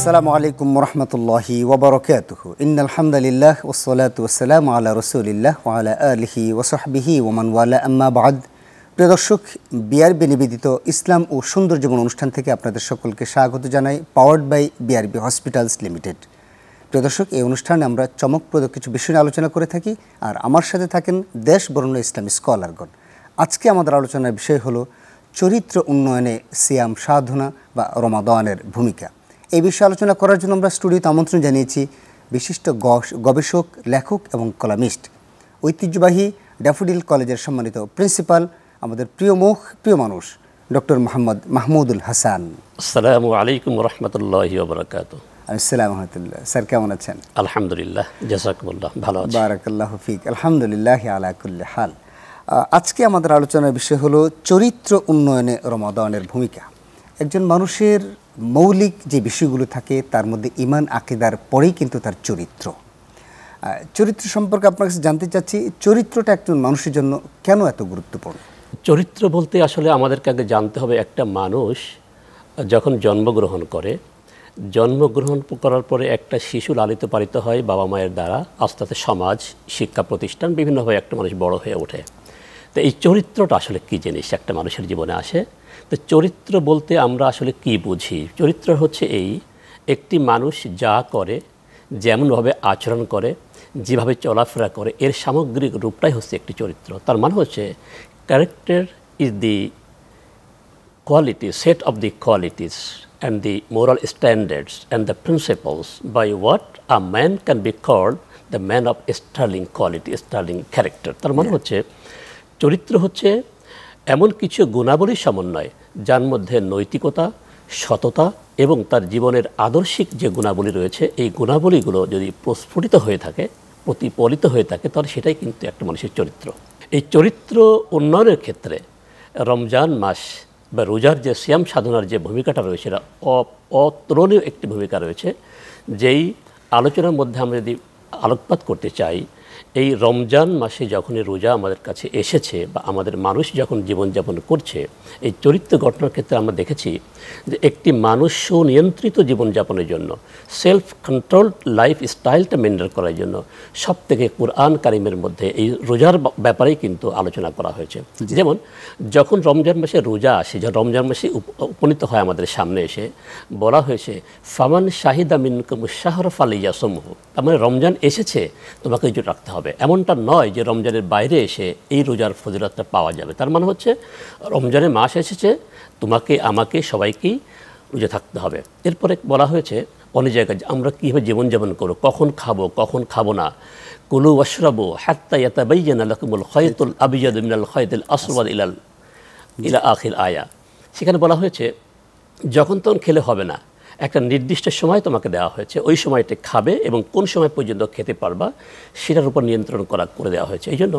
আসসালামু আলাইকুম ওরহমতুল্লাহি ওবরকাতুহু ইন্নাল হামদুলিল্লাহ ওয়াসসালাতু ওয়াসসালামু আলা রাসূলিল্লাহ ওয়া আলা আলিহি ওয়া সাহবিহি ওয়া মান ওয়ালা আম্মা বা'দ। প্রিয় দর্শক, বিআরবি নিবেদিত ইসলাম ও সুন্দর জীবন অনুষ্ঠান থেকে আপনাদের সকলকে স্বাগত জানাই, powered by BRB hospitals limited. প্রিয় দর্শক, এই অনুষ্ঠানে আমরা চমকপ্রদ কিছু বিষয় নিয়ে আলোচনা করে থাকি, আর আমার সাথে থাকেন দেশ বরেণ্য ইসলামী স্কলারগণ। আজকে আমাদের আলোচনার বিষয় হলো চরিত্র উন্নয়নে সিয়াম সাধনা বা রমাদানের ভূমিকা। এই বিষয়ে আলোচনা করার জন্য আমরা স্টুডিওতে আমন্ত্রণ জানিয়েছি বিশিষ্ট গবেষক, লেখক এবং কলামিস্ট, ঐতিহ্যবাহী ড্যাফোডিল কলেজের সম্মানিত প্রিন্সিপাল, আমাদের প্রিয় মানুষ ডক্টর মোহাম্মদ মাহমুদুল হাসান। আসসালামু আলাইকুম রহমতুল্লাহি ওয়া বারাকাতুহু। আসসালামু আলাইকুম স্যার, কেমন আছেন? আলহামদুলিল্লাহ, জাযাকুমুল্লাহ, ভালো আছি। বারাকাল্লাহু ফিক, আলহামদুলিল্লাহ আলা কুল্লি হাল। আজকে আমাদের আলোচনার বিষয় হলো চরিত্র উন্নয়নে রমাদানের ভূমিকা। একজন মানুষের মৌলিক যে বিষয়গুলো থাকে তার মধ্যে ঈমান আকীদার পরেই কিন্তু তার চরিত্র। চরিত্র সম্পর্কে আপনার কাছে জানতে চাচ্ছি, চরিত্রটা একজন মানুষের জন্য কেন এত গুরুত্বপূর্ণ? চরিত্র বলতে আসলে আমাদেরকে আগে জানতে হবে, একটা মানুষ যখন জন্মগ্রহণ করার পরে একটা শিশু লালিত পালিত হয় বাবা মায়ের দ্বারা, আস্তে আস্তে সমাজ, শিক্ষা প্রতিষ্ঠান বিভিন্নভাবে একটা মানুষ বড় হয়ে ওঠে। তো এই চরিত্রটা আসলে কী জিনিস একটা মানুষের জীবনে আসে। তো চরিত্র বলতে আমরা আসলে কি বুঝি? চরিত্র হচ্ছে একটি মানুষ যা করে, যেমনভাবে আচরণ করে, যেভাবে চলাফেরা করে, এর সামগ্রিক রূপটাই হচ্ছে একটি চরিত্র। তার মানে হচ্ছে character is the quality, set of the qualities and the moral standards and the principles by what a man can be called the man of sterling quality, sterling character. তার মানে হচ্ছে চরিত্র হচ্ছে এমন কিছু গুণাবলীর সমন্বয় যার মধ্যে নৈতিকতা, সততা এবং তার জীবনের আদর্শিক যে গুণাবলী রয়েছে, এই গুণাবলীগুলো যদি প্রস্ফুটিত হয়ে থাকে, প্রতিফলিত হয়ে থাকে, তাহলে সেটাই কিন্তু একটা মানুষের চরিত্র। এই চরিত্র উন্নয়নের ক্ষেত্রে রমজান মাস বা রোজার যে সিয়াম সাধনার যে ভূমিকাটা রয়েছে, এটা অতুলনীয় একটি ভূমিকা রয়েছে। যেই আলোচনার মধ্যে আমরা যদি আলোকপাত করতে চাই, এই রমজান মাসে যখনই রোজা আমাদের কাছে এসেছে বা আমাদের মানুষ যখন জীবনযাপন করছে, এই চরিত্র গঠনের ক্ষেত্রে আমরা দেখেছি যে একটি মানুষ সুনিয়ন্ত্রিত জীবনযাপনের জন্য, সেলফ কন্ট্রোলড লাইফ স্টাইলটা মেনটেন করার জন্য সবথেকে কুরআন কারিমের মধ্যে এই রোজার ব্যাপারেই কিন্তু আলোচনা করা হয়েছে। যেমন যখন রমজান মাসে রোজা আসে, যখন রমজান মাসে উপনীত হয় আমাদের সামনে এসে বলা হয়েছে ফামান শাহিদা মিনকুমুশ শাহরা ফালিয়াসুমহু, তার মানে রমজান এসেছে, তোমাকে রোজা রাখতে হবে। এমনটা নয় যে রমজানের বাইরে এসে এই রোজার ফজিলতটা পাওয়া যাবে। তার মানে হচ্ছে রমজানের মাস এসেছে, তোমাকে, আমাকে, সবাইকেই রোজা থাকতে হবে। এরপরে বলা হয়েছে অনেক জায়গায় আমরা কীভাবে জীবনযাপন করব, কখন খাবো, কখন খাবো না। কুলু ওয়াশরাবু হাত্তা ইয়াতাবায়্যানা লাকুমুল খায়তুল আবয়াদু মিনাল খায়তিল আসওয়াদ ইলা আখির আয়া। সেখানে বলা হয়েছে যখন তখন খেলে হবে না, একটা নির্দিষ্ট সময় তোমাকে দেওয়া হয়েছে, ওই সময়টা খাবে এবং কোন সময় পর্যন্ত খেতে পারবা সেটার উপর নিয়ন্ত্রণ করে দেওয়া হয়েছে। এই জন্য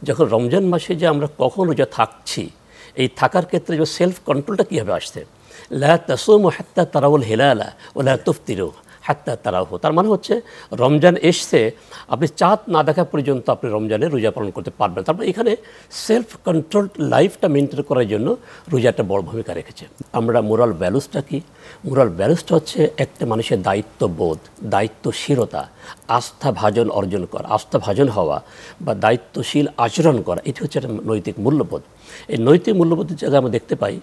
যখন রমজান মাসে যে আমরা কখন রোজা থাকছি, এই থাকার ক্ষেত্রে যে সেলফ কন্ট্রোলটা কীভাবে আসছে, লা তাসুমু হাত্তা তারাউল হিলালা ওয়া লা তুফতিরু হাত্তা তারাহু। তার মানে হচ্ছে রমজান এসছে, আপনি চাঁদ না দেখা পর্যন্ত আপনি রমজানে রোজা পালন করতে পারবেন। তারপর এখানে সেলফ কন্ট্রোল লাইফটা মেনটেন করার জন্য রোজা একটা বড় ভূমিকা রেখেছে। আমরা মোরাল ভ্যালুসটা কি? মোরাল ভ্যালুসটা হচ্ছে একটা মানুষের দায়িত্ববোধ, দায়িত্বশীলতা, আস্থাভাজন অর্জন করা, আস্থাভাজন হওয়া বা দায়িত্বশীল আচরণ করা, এটি হচ্ছে একটা নৈতিক মূল্যবোধ। এই নৈতিক মূল্যবোধের জায়গায় আমরা দেখতে পাই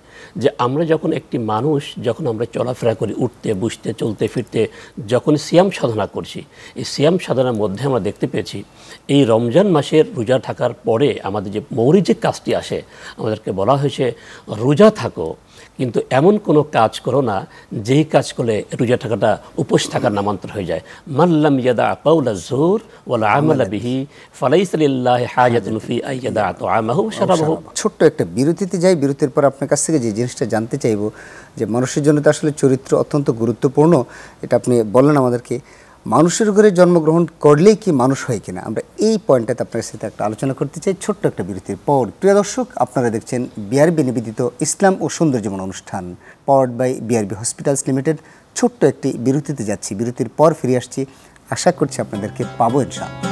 যে আমরা যখন একটি মানুষ, যখন আমরা চলাফেরা করি, উঠতে বসতে চলতে ফিরতে, যখন সিয়াম সাধনা করছি, এই সিয়াম সাধনার মধ্যে আমরা দেখতে পেয়েছি এই রমজান মাসের রোজা থাকার পরে আমাদের যে মৌলিক যে কাজটি আসে, আমাদেরকে বলা হয়েছে রোজা থাকো, কিন্তু এমন কোনো কাজ করো না যেই কাজ করলে রোজা থাকাটা উপোস থাকার নামান্তর হয়ে যায়। মাল্লাম ইয়াদা কাউলা যুর ওয়াল আমালা বিহি ফালাইসা লিল্লাহি হাজাতুন ফি আইয়াদা তাআমাহু ওয়া শারাবাহু। ছোট্ট একটা বিরতিতে যাই, বিরতির পর আপনার কাছ থেকে যে জিনিসটা জানতে চাইব যে মানুষের জন্য তো আসলে চরিত্র অত্যন্ত গুরুত্বপূর্ণ, এটা আপনি বললেন আমাদেরকে। মানুষের ঘরে জন্মগ্রহণ করলেই কি মানুষ হয় কিনা, আমরা এই পয়েন্টটাতে আপনার সাথে একটা আলোচনা করতে চাই ছোট্ট একটা বিরতির পর। প্রিয় দর্শক, আপনারা দেখছেন বিআরবি নিবেদিত ইসলাম ও সুন্দর জীবন অনুষ্ঠান, powered by BRB hospitals limited. ছোট্ট একটি বিরতিতে যাচ্ছি, বিরতির পর ফিরে আসছি, আশা করছি আপনাদেরকে পাবো ইনশাআল্লাহ।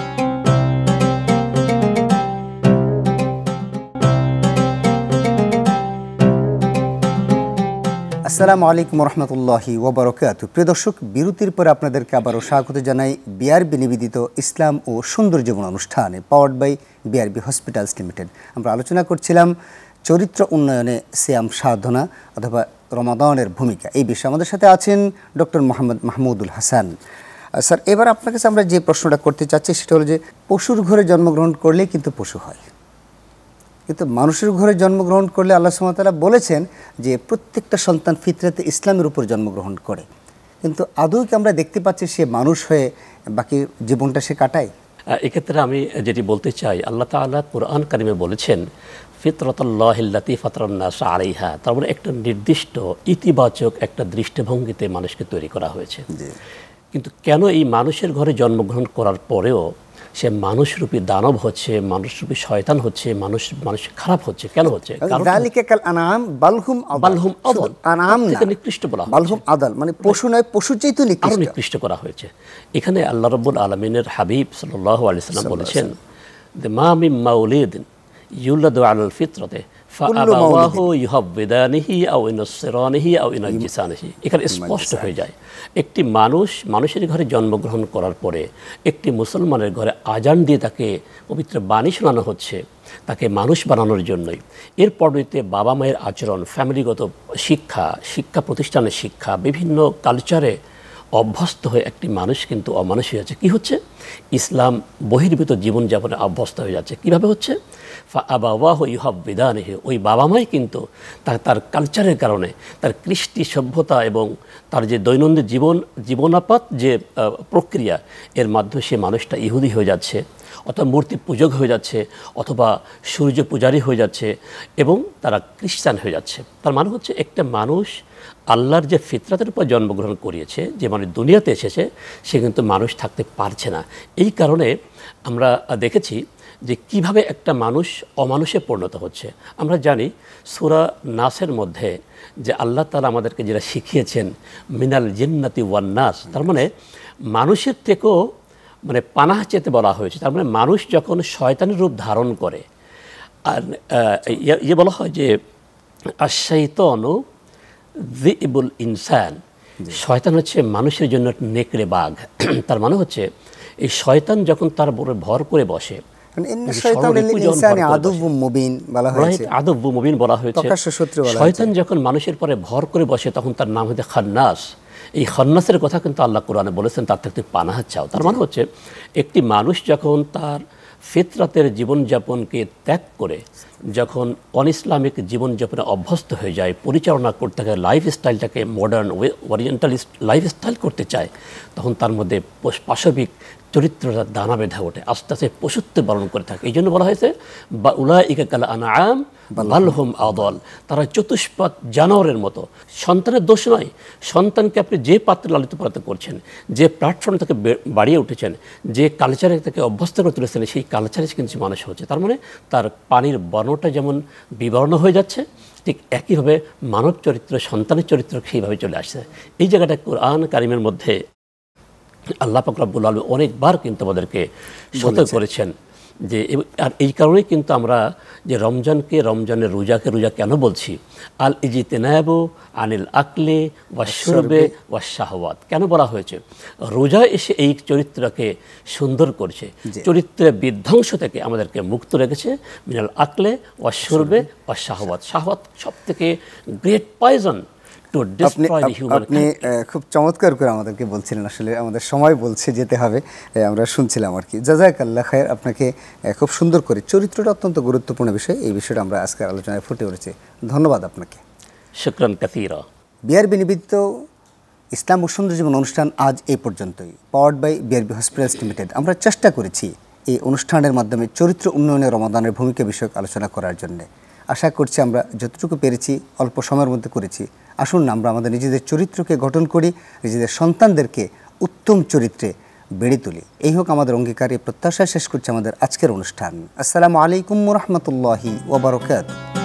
আসসালামু আলাইকুম রহমতুল্লাহি ওবরাকাতু। প্রিয় দর্শক, বিরতির পরে আপনাদেরকে আবারও স্বাগত জানাই বিআরবি নিবেদিত ইসলাম ও সুন্দর জীবন অনুষ্ঠানে, powered by BRB hospitals limited. আমরা আলোচনা করছিলাম চরিত্র উন্নয়নে সিয়াম সাধনা অথবা রমাদানের ভূমিকা। এই বিষয়ে আমাদের সাথে আছেন ডক্টর মোহাম্মদ মাহমুদুল হাসান। স্যার, এবার আপনার কাছে আমরা যে প্রশ্নটা করতে চাচ্ছি সেটা হলো যে পশুর ঘরে জন্মগ্রহণ করলে কিন্তু পশু হয়, কিন্তু মানুষের ঘরে জন্মগ্রহণ করলে আল্লাহ সুবহানাহু ওয়া তাআলা বলেছেন যে প্রত্যেকটা সন্তান ফিতরাতে ইসলামের উপর জন্মগ্রহণ করে, কিন্তু আদৌ কি আমরা দেখতে পাচ্ছি সে মানুষ হয়ে বাকি জীবনটা সে কাটায়? এক্ষেত্রে আমি যেটি বলতে চাই, আল্লাহ তাআলা কুরআন কারিমে বলেছেন ফিতরাতাল্লাহিল্লাতী ফাতারান-নাস আলাইহা, তার মানে একটা নির্দিষ্ট ইতিবাচক একটা দৃষ্টিভঙ্গিতে মানুষকে তৈরি করা হয়েছে। কিন্তু কেন এই মানুষের ঘরে জন্মগ্রহণ করার পরেও সে মানুষরূপী দানব হচ্ছে, মানুষরূপী শয়তান হচ্ছে, মানুষ খারাপ হচ্ছে? কেন হচ্ছে? যালিকা কাল আনআম বালহুম আদাল। আনআম থেকে নিকৃষ্ট বলা হয়েছে, বালহুম আদাল মানে পশু নয়, পশু চাইতে আরো নিকৃষ্ট করা হয়েছে। এখানে আল্লাহ রাব্বুল আলামিনের হাবিব সাল্লাল্লাহু আলাইহি সাল্লাম বলেছেন যে মা মিন মাউলিদিন ইউলাদু আলাল ফিতরাতি ফাআবাওয়াহু ইউহাব্বিদানিহি আও ইউনাসসিরানিহি আও ইউনাজ্জিসানিহি। এখানে স্পষ্ট হয়ে যায় একটি মানুষের ঘরে জন্মগ্রহণ করার পরে একটি মুসলমানের ঘরে আজান দিয়ে তাকে পবিত্র বাণী শোনানো হচ্ছে, তাকে মানুষ বানানোর জন্যই। এর পরবর্তীতে বাবা মায়ের আচরণ, ফ্যামিলিগত শিক্ষা প্রতিষ্ঠানের শিক্ষা, বিভিন্ন কালচারে অভ্যস্ত হয়ে একটি মানুষ কিন্তু অমানুষ হয়ে যাচ্ছে। কী হচ্ছে? ইসলাম বহির্ভূত জীবনযাপনে অভ্যস্ত হয়ে যাচ্ছে। কীভাবে হচ্ছে? ফাআবাওয়াহু ইউহাব্বিদানিহি, ওই বাবা মাই কিন্তু তার কালচারের কারণে, তার কৃষ্টি সভ্যতা এবং তার যে দৈনন্দিন জীবনাপাত যে প্রক্রিয়া, এর মাধ্যমে সে মানুষটা ইহুদি হয়ে যাচ্ছে, অথবা মূর্তি পূজক হয়ে যাচ্ছে, অথবা সূর্য পূজারী হয়ে যাচ্ছে, এবং তারা খ্রিস্টান হয়ে যাচ্ছে। তার মানে হচ্ছে একটা মানুষ আল্লাহর যে ফিতরাতের উপর জন্মগ্রহণ করিয়েছে, যে মানে দুনিয়াতে এসেছে, সে কিন্তু মানুষ থাকতে পারছে না। এই কারণে আমরা দেখেছি যে কিভাবে একটা মানুষ অমানুষে পরিণত হচ্ছে। আমরা জানি সূরা নাসের মধ্যে যে আল্লাহ তাআলা আমাদেরকে যেটা শিখিয়েছেন মিনাল জিন্নাতি ওয়ান নাস, তার মানে মানুষের থেকেও মানে পানাহ চেতে বলা হয়েছে। তার মানে মানুষ যখন শয়তানের রূপ ধারণ করে, আর বলা হয় যে আশ-শাইতানু যিবুল ইনসান, শয়তান হচ্ছে মানুষের জন্য নেকড়ে বাঘ। তার মানে হচ্ছে এই শয়তান যখন তার উপরে ভর করে বসে, শয়তান যখন মানুষের পরে ভর করে বসে তখন তার নাম হচ্ছে খান্নাস। এই খান্নাসের কথা কিন্তু আল্লাহ কোরআনে বলেছেন, তার থেকে পানাহ চাও। তার মানে হচ্ছে একটি মানুষ যখন তার ফিতরাতের জীবনযাপনকে ত্যাগ করে যখন অনইসলামিক জীবনযাপনে অভ্যস্ত হয়ে যায়, পরিচালনা করতে থাকে, লাইফস্টাইলটাকে মডার্ন ওরিয়েন্টালিস্ট লাইফস্টাইল করতে চায়, তখন তার মধ্যে পাশবিক চরিত্রটা দানা বেঁধে ওঠে, আস্তে আস্তে পশুত্ব বরণ করে থাকে। এই জন্য বলা হয়েছে বা উলাইকা কাল আনআম বাল হুম আদাল, তারা চতুষ্পাদ জানোয়ারের মতো। সন্তানের দোষ নয়, সন্তানকে আপনি যে পাত্রে লালিত পালিত করছেন, যে প্ল্যাটফর্মে তাকে বাড়িয়ে উঠেছেন, যে কালচারে তাকে অভ্যস্ত করে তুলেছেন, সেই কালচারে কিন্তু মানুষ হচ্ছে। তার মানে তার পানির বর্ণটা যেমন বিবর্ণ হয়ে যাচ্ছে, ঠিক একইভাবে মানব চরিত্র, সন্তানের চরিত্র সেইভাবে চলে আসছে। এই জায়গাটা কুরআন কারিমের মধ্যে আল্লাহ পাক রব্বুল আলামিন অনেকবার কিন্তু আমাদেরকে সতর্ক করেছেন যে, আর এই কারণেই কিন্তু আমরা যে রমজানের রোজা কেন বলছি? আল ইজতিনাবু আনিল আকলি ওয়াশ-শুরবে ওয়াশ-শাহওয়াত কেন বলা হয়েছে? রোজা এসে এই চরিত্রকে সুন্দর করছে, চরিত্রের বিধ্বংস থেকে আমাদেরকে মুক্ত রেখেছে। মিনাল আকলে ওয়াশ-শুরবে ওয়াশ-শাহওয়াত, শাহওয়াত সবথেকে গ্রেট পয়জন। আপনি খুব চমৎকার করে আমাদেরকে বলছিলেন, আসলে আমাদের সময় বলছে যেতে হবে, আমরা শুনছিলাম আর কি। জাযাকাল্লাহ খায়র, আপনাকে খুব সুন্দর করে, চরিত্রটা অত্যন্ত গুরুত্বপূর্ণ বিষয়, এই বিষয়টা আমরা আজকের আলোচনায় ফুটে উঠেছে। ধন্যবাদ আপনাকে। শুকরান কাসীরা। বিআরবি নিবেদিত ইসলাম ও সুন্দর জীবন অনুষ্ঠান আজ এই পর্যন্তই, powered by BRB hospitals limited. আমরা চেষ্টা করেছি এই অনুষ্ঠানের মাধ্যমে চরিত্র উন্নয়নে রমাদানের ভূমিকা বিষয়ক আলোচনা করার জন্য। আশা করছি আমরা যতটুকু পেরেছি অল্প সময়ের মধ্যে করেছি। আসুন না আমরা আমাদের নিজেদের চরিত্রকে গঠন করি, নিজেদের সন্তানদেরকে উত্তম চরিত্রে বেড়ে তুলি। এই হোক আমাদের অঙ্গীকার। এই প্রত্যাশায় শেষ করছি আমাদের আজকের অনুষ্ঠান। আসসালামু আলাইকুম ওয়া রাহমাতুল্লাহি ওয়া বারাকাতুহু।